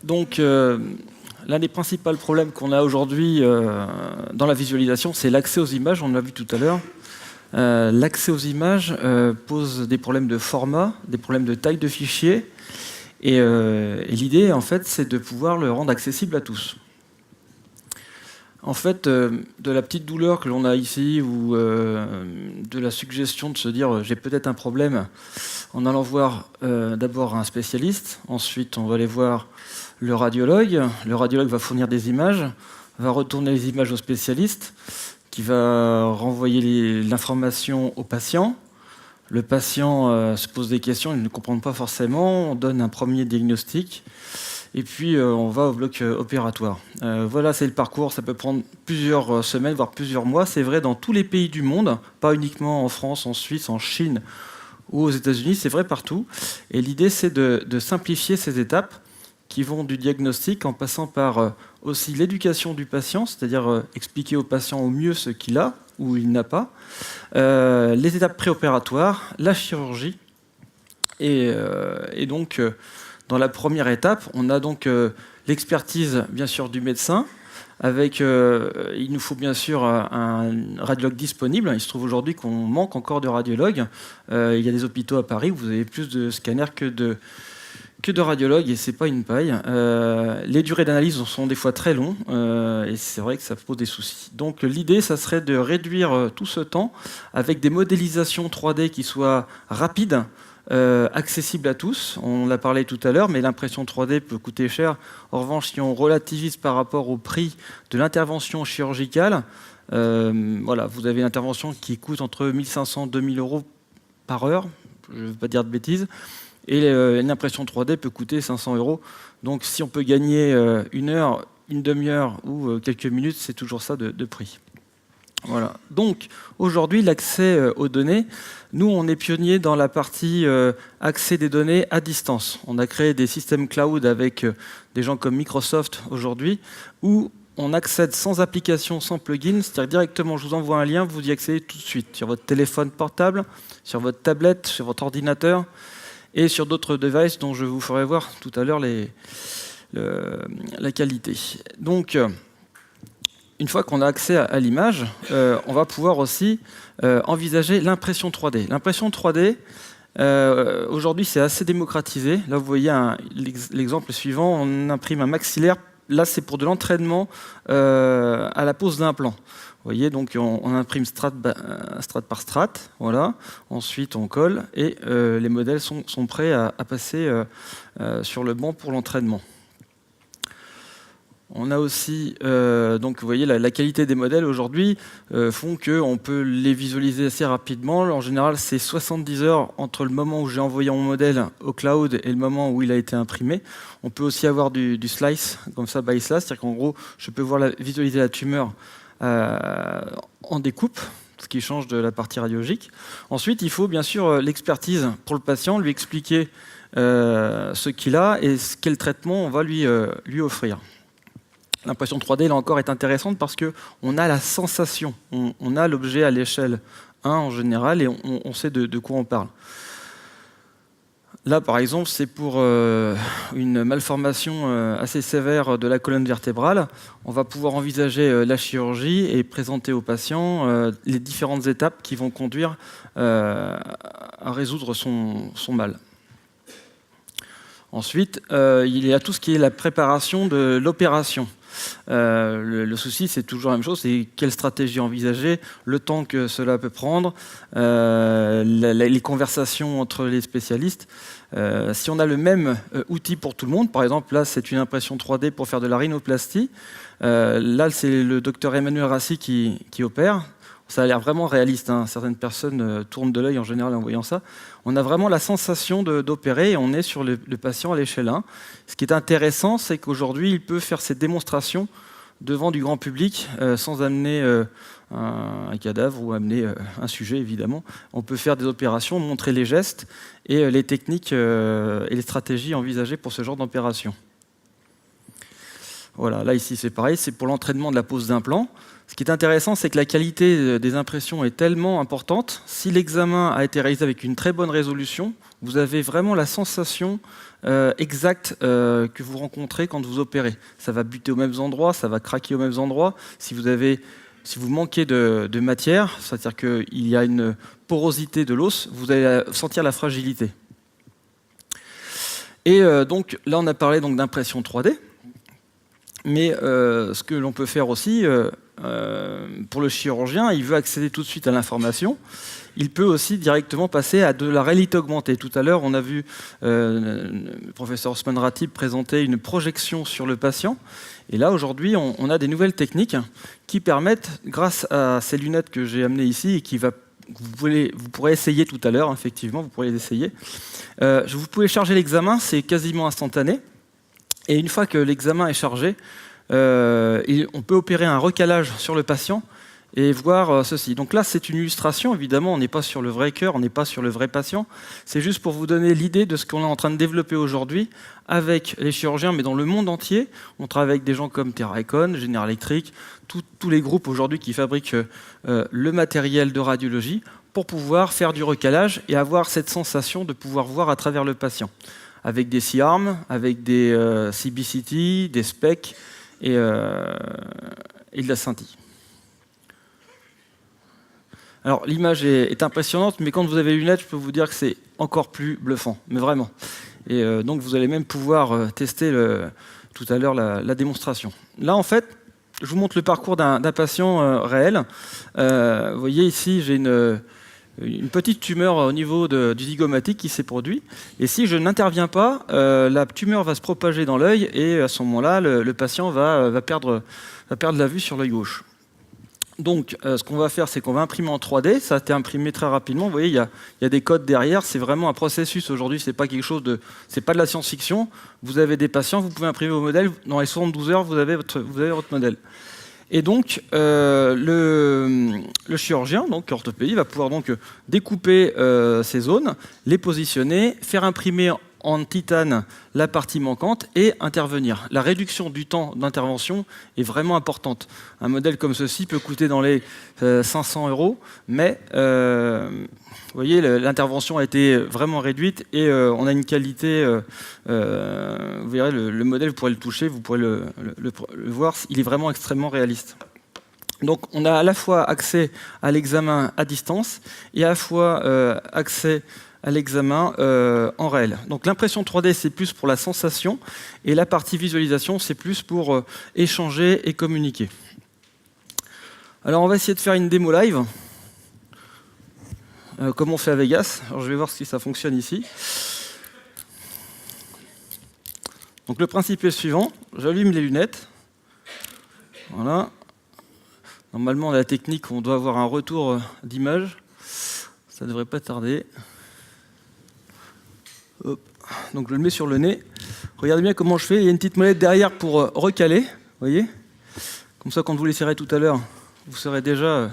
Donc, l'un des principaux problèmes qu'on a aujourd'hui dans la visualisation, c'est l'accès aux images, on l'a vu tout à l'heure. L'accès aux images pose des problèmes de format, des problèmes de taille de fichier, et l'idée, en fait, c'est de pouvoir le rendre accessible à tous. En fait, de la petite douleur que l'on a ici, ou de la suggestion de se dire j'ai peut-être un problème, en allant voir d'abord un spécialiste, ensuite on va aller voir le radiologue va fournir des images, va retourner les images au spécialiste, qui va renvoyer l'information au patient. Le patient se pose des questions, il ne comprend pas forcément, on donne un premier diagnostic, et puis on va au bloc opératoire. Voilà, c'est le parcours, ça peut prendre plusieurs semaines, voire plusieurs mois. C'est vrai dans tous les pays du monde, pas uniquement en France, en Suisse, en Chine ou aux États-Unis, c'est vrai partout. Et l'idée, c'est de simplifier ces étapes qui vont du diagnostic en passant par aussi l'éducation du patient, c'est-à-dire expliquer au patient au mieux ce qu'il a ou il n'a pas, les étapes préopératoires, la chirurgie, et donc dans la première étape, on a donc l'expertise bien sûr du médecin, avec il nous faut bien sûr un radiologue disponible. Il se trouve aujourd'hui qu'on manque encore de radiologues. Il y a des hôpitaux à Paris où vous avez plus de scanners que de radiologues, et c'est pas une paille. Les durées d'analyse sont des fois très longues, et c'est vrai que ça pose des soucis. Donc l'idée, ça serait de réduire tout ce temps avec des modélisations 3D qui soient rapides, accessibles à tous. On l'a parlé tout à l'heure, mais l'impression 3D peut coûter cher. En revanche, si on relativise par rapport au prix de l'intervention chirurgicale, voilà, vous avez une intervention qui coûte entre 1500 et 2000 euros par heure, je ne veux pas dire de bêtises, et une impression 3D peut coûter 500 euros. Donc si on peut gagner une heure, une demi-heure ou quelques minutes, c'est toujours ça de prix. Voilà. Donc aujourd'hui, l'accès aux données, nous on est pionniers dans la partie accès des données à distance. On a créé des systèmes cloud avec des gens comme Microsoft aujourd'hui, où on accède sans application, sans plugin, c'est-à-dire directement, je vous envoie un lien, vous y accédez tout de suite, sur votre téléphone portable, sur votre tablette, sur votre ordinateur, et sur d'autres devices dont je vous ferai voir tout à l'heure la qualité. Donc, une fois qu'on a accès à l'image, on va pouvoir aussi envisager l'impression 3D. L'impression 3D, aujourd'hui, c'est assez démocratisé. Là, vous voyez l'exemple suivant, on imprime un maxillaire. Là, c'est pour de l'entraînement à la pose d'implant. Vous voyez, donc on imprime strate par strate, voilà. Ensuite, on colle et les modèles sont prêts à passer sur le banc pour l'entraînement. On a aussi, donc vous voyez, la qualité des modèles aujourd'hui font qu'on peut les visualiser assez rapidement. En général, c'est 70 heures entre le moment où j'ai envoyé mon modèle au cloud et le moment où il a été imprimé. On peut aussi avoir du slice, comme ça, by slice, c'est-à-dire qu'en gros, je peux visualiser la tumeur en découpe, ce qui change de la partie radiologique. Ensuite, il faut bien sûr l'expertise pour le patient, lui expliquer ce qu'il a et quel traitement on va lui offrir. L'impression 3D, là encore, est intéressante parce qu'on a la sensation, on a l'objet à l'échelle 1 en général et on sait de quoi on parle. Là, par exemple, c'est pour une malformation assez sévère de la colonne vertébrale. On va pouvoir envisager la chirurgie et présenter au patient les différentes étapes qui vont conduire à résoudre son mal. Ensuite, il y a tout ce qui est la préparation de l'opération. Le souci, c'est toujours la même chose, c'est quelle stratégie envisager, le temps que cela peut prendre, les conversations entre les spécialistes. Si on a le même outil pour tout le monde, par exemple, là, c'est une impression 3D pour faire de la rhinoplastie. Là, c'est le docteur Emmanuel Rassi qui opère. Ça a l'air vraiment réaliste, hein. Certaines personnes tournent de l'œil en général en voyant ça. On a vraiment la sensation d'opérer et on est sur le patient à l'échelle 1. Ce qui est intéressant, c'est qu'aujourd'hui, il peut faire ses démonstrations devant du grand public sans amener un cadavre ou amener un sujet, évidemment. On peut faire des opérations, montrer les gestes et les techniques et les stratégies envisagées pour ce genre d'opération. Voilà, là ici c'est pareil, c'est pour l'entraînement de la pose d'implant. Ce qui est intéressant, c'est que la qualité des impressions est tellement importante. Si l'examen a été réalisé avec une très bonne résolution, vous avez vraiment la sensation exacte que vous rencontrez quand vous opérez. Ça va buter aux mêmes endroits, ça va craquer aux mêmes endroits. Si vous manquez de matière, c'est-à-dire qu'il y a une porosité de l'os, vous allez sentir la fragilité. Et donc là, on a parlé d'impression 3D. Mais ce que l'on peut faire aussi, pour le chirurgien, il veut accéder tout de suite à l'information. Il peut aussi directement passer à de la réalité augmentée. Tout à l'heure, on a vu le professeur Osman Ratib présenter une projection sur le patient. Et là, aujourd'hui, on a des nouvelles techniques qui permettent, grâce à ces lunettes que j'ai amenées ici et vous pourrez essayer tout à l'heure, effectivement, vous pourrez les essayer. Vous pouvez charger l'examen, c'est quasiment instantané. Et une fois que l'examen est chargé, on peut opérer un recalage sur le patient et voir ceci. Donc là, c'est une illustration. Évidemment, on n'est pas sur le vrai cœur, on n'est pas sur le vrai patient. C'est juste pour vous donner l'idée de ce qu'on est en train de développer aujourd'hui avec les chirurgiens, mais dans le monde entier. On travaille avec des gens comme Teraecon, General Electric, tous les groupes aujourd'hui qui fabriquent le matériel de radiologie pour pouvoir faire du recalage et avoir cette sensation de pouvoir voir à travers le patient, avec des C-arms, avec des CBCT, des specs et de la scintille. Alors l'image est impressionnante, mais quand vous avez les lunettes, je peux vous dire que c'est encore plus bluffant, mais vraiment. Et donc vous allez même pouvoir tester tout à l'heure la démonstration. Là en fait, je vous montre le parcours d'un patient réel. Vous voyez ici, j'ai une petite tumeur au niveau du zygomatique qui s'est produite. Et si je n'interviens pas, la tumeur va se propager dans l'œil et à ce moment-là, le patient va perdre la vue sur l'œil gauche. Donc, ce qu'on va faire, c'est qu'on va imprimer en 3D. Ça a été imprimé très rapidement. Vous voyez, il y a des codes derrière. C'est vraiment un processus aujourd'hui. C'est pas c'est pas de la science-fiction. Vous avez des patients, vous pouvez imprimer vos modèles. Dans les 72 heures, vous avez votre modèle. Et donc, le chirurgien, donc orthopédie, va pouvoir donc découper ces zones, les positionner, faire imprimer en titane la partie manquante et intervenir. La réduction du temps d'intervention est vraiment importante. Un modèle comme ceci peut coûter dans les 500 €, mais vous voyez, l'intervention a été vraiment réduite et on a une qualité, vous verrez, le modèle, vous pourrez le toucher, vous pourrez le voir, il est vraiment extrêmement réaliste. Donc on a à la fois accès à l'examen à distance et à la fois accès à l'examen en réel. Donc l'impression 3D, c'est plus pour la sensation, et la partie visualisation, c'est plus pour échanger et communiquer. Alors on va essayer de faire une démo live, comme on fait à Vegas. Alors je vais voir si ça fonctionne ici. Donc le principe est le suivant, j'allume les lunettes. Voilà. Normalement, la technique, on doit avoir un retour d'image. Ça ne devrait pas tarder. Hop. Donc je le mets sur le nez. Regardez bien comment je fais. Il y a une petite molette derrière pour recaler. Vous voyez ? Comme ça, quand vous l'essayerez tout à l'heure, vous serez déjà...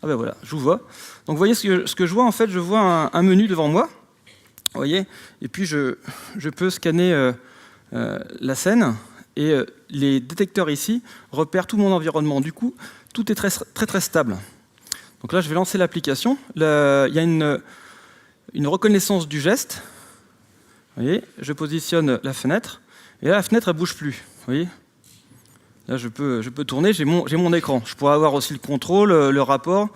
Ah ben voilà, je vous vois. Donc vous voyez ce que je vois, en fait, je vois un menu devant moi. Vous voyez ? Et puis je peux scanner la scène. Et les détecteurs ici repèrent tout mon environnement. Du coup, tout est très, très, très stable. Donc là, je vais lancer l'application. Il y a une reconnaissance du geste. Vous voyez, je positionne la fenêtre. Et là, la fenêtre, elle ne bouge plus. Vous voyez ? Là, je peux tourner. J'ai mon écran. Je pourrais avoir aussi le contrôle, le rapport.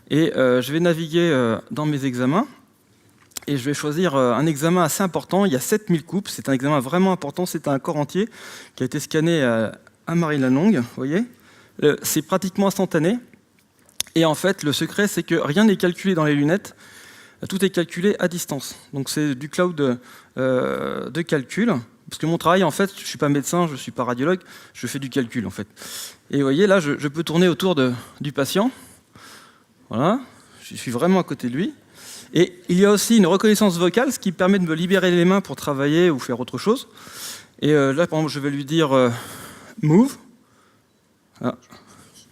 Et je vais naviguer dans mes examens. Et je vais choisir un examen assez important. Il y a 7000 coupes. C'est un examen vraiment important. C'est un corps entier qui a été scanné à Marie-Lannelongue. Vous voyez ? C'est pratiquement instantané. Et en fait, le secret, c'est que rien n'est calculé dans les lunettes. Tout est calculé à distance. Donc c'est du cloud de calcul. Parce que mon travail, en fait, je ne suis pas médecin, je ne suis pas radiologue, je fais du calcul, en fait. Et vous voyez, là, je peux tourner autour du patient. Voilà. Je suis vraiment à côté de lui. Et il y a aussi une reconnaissance vocale, ce qui permet de me libérer les mains pour travailler ou faire autre chose. Et là, par exemple, je vais lui dire « move ». Ah.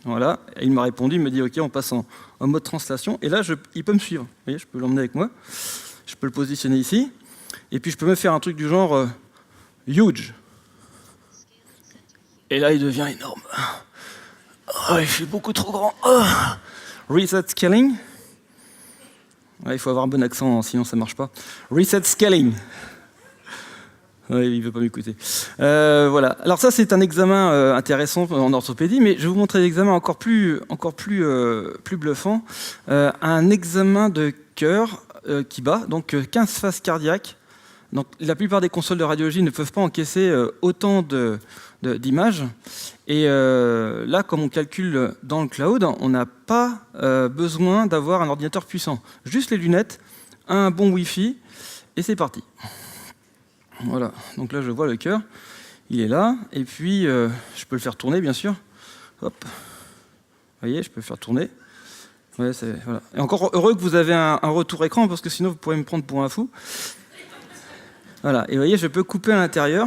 Voilà, et il m'a répondu, il me dit ok, on passe en mode translation, et là il peut me suivre. Vous voyez, je peux l'emmener avec moi, je peux le positionner ici, et puis je peux me faire un truc du genre huge. Et là, il devient énorme. Oh, il fait beaucoup trop grand. Oh. Reset scaling. Ouais, il faut avoir un bon accent, sinon ça ne marche pas. Reset scaling. Ouais, il ne veut pas m'écouter. Voilà. Alors ça, c'est un examen intéressant en orthopédie, mais je vais vous montrer un examen encore plus bluffant. Un examen de cœur qui bat, donc 15 phases cardiaques. Donc, la plupart des consoles de radiologie ne peuvent pas encaisser autant d'images. Et là, comme on calcule dans le cloud, on n'a pas besoin d'avoir un ordinateur puissant. Juste les lunettes, un bon Wi-Fi, et c'est parti. Voilà, donc là je vois le cœur, il est là, et puis je peux le faire tourner bien sûr. Hop, vous voyez, je peux le faire tourner. Ouais, voilà. Et encore heureux que vous avez un retour écran, parce que sinon vous pourrez me prendre pour un fou. Voilà, et vous voyez, je peux couper à l'intérieur.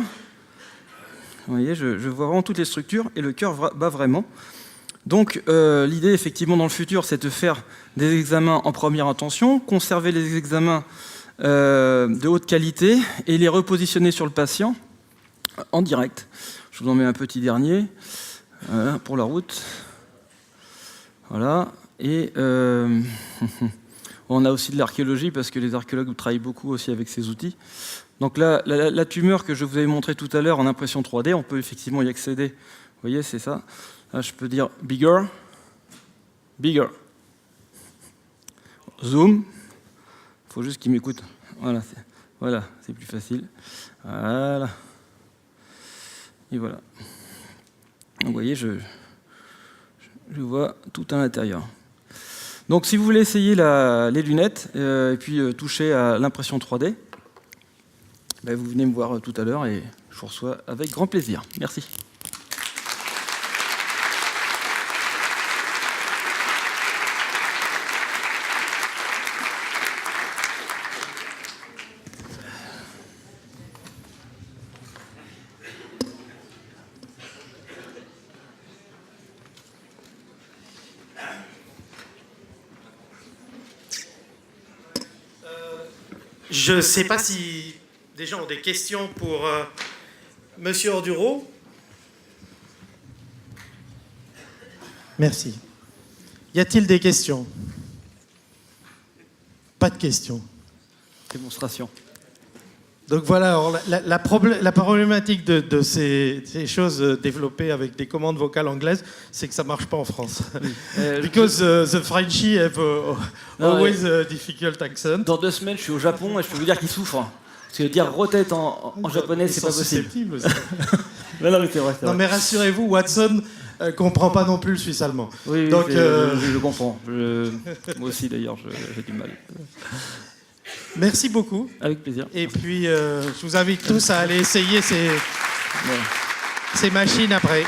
Vous voyez, je vois vraiment toutes les structures, et le cœur bat vraiment. Donc l'idée effectivement dans le futur, c'est de faire des examens en première intention, conserver les examens de haute qualité et les repositionner sur le patient en direct. Je vous en mets un petit dernier pour la route. Voilà. Et on a aussi de l'archéologie parce que les archéologues travaillent beaucoup aussi avec ces outils. Donc là, la tumeur que je vous avais montrée tout à l'heure en impression 3D, on peut effectivement y accéder. Vous voyez, c'est ça. Là, je peux dire bigger, bigger. Zoom. Il faut juste qu'il m'écoute. Voilà, c'est plus facile. Voilà. Et voilà. Donc vous voyez, je vois tout à l'intérieur. Donc si vous voulez essayer les lunettes et puis toucher à l'impression 3D, ben, vous venez me voir tout à l'heure et je vous reçois avec grand plaisir. Merci. Je ne sais pas si des gens ont des questions pour Monsieur Orduro. Merci. Y a-t-il des questions? Pas de questions. Démonstration. Donc voilà, alors la problématique de ces choses développées avec des commandes vocales anglaises, c'est que ça ne marche pas en France. Because the Frenchies have always a difficult accent. Dans 2 semaines, je suis au Japon et je peux vous dire qu'ils souffrent. Parce que dire rotate en japonais, c'est pas possible. Non, mais c'est vrai. Non, mais rassurez-vous, Watson comprend pas non plus le suisse allemand. Oui, donc je comprends. Moi aussi, d'ailleurs, j'ai du mal. Merci beaucoup. Avec plaisir. Et puis, je vous invite tous à aller essayer ces machines après.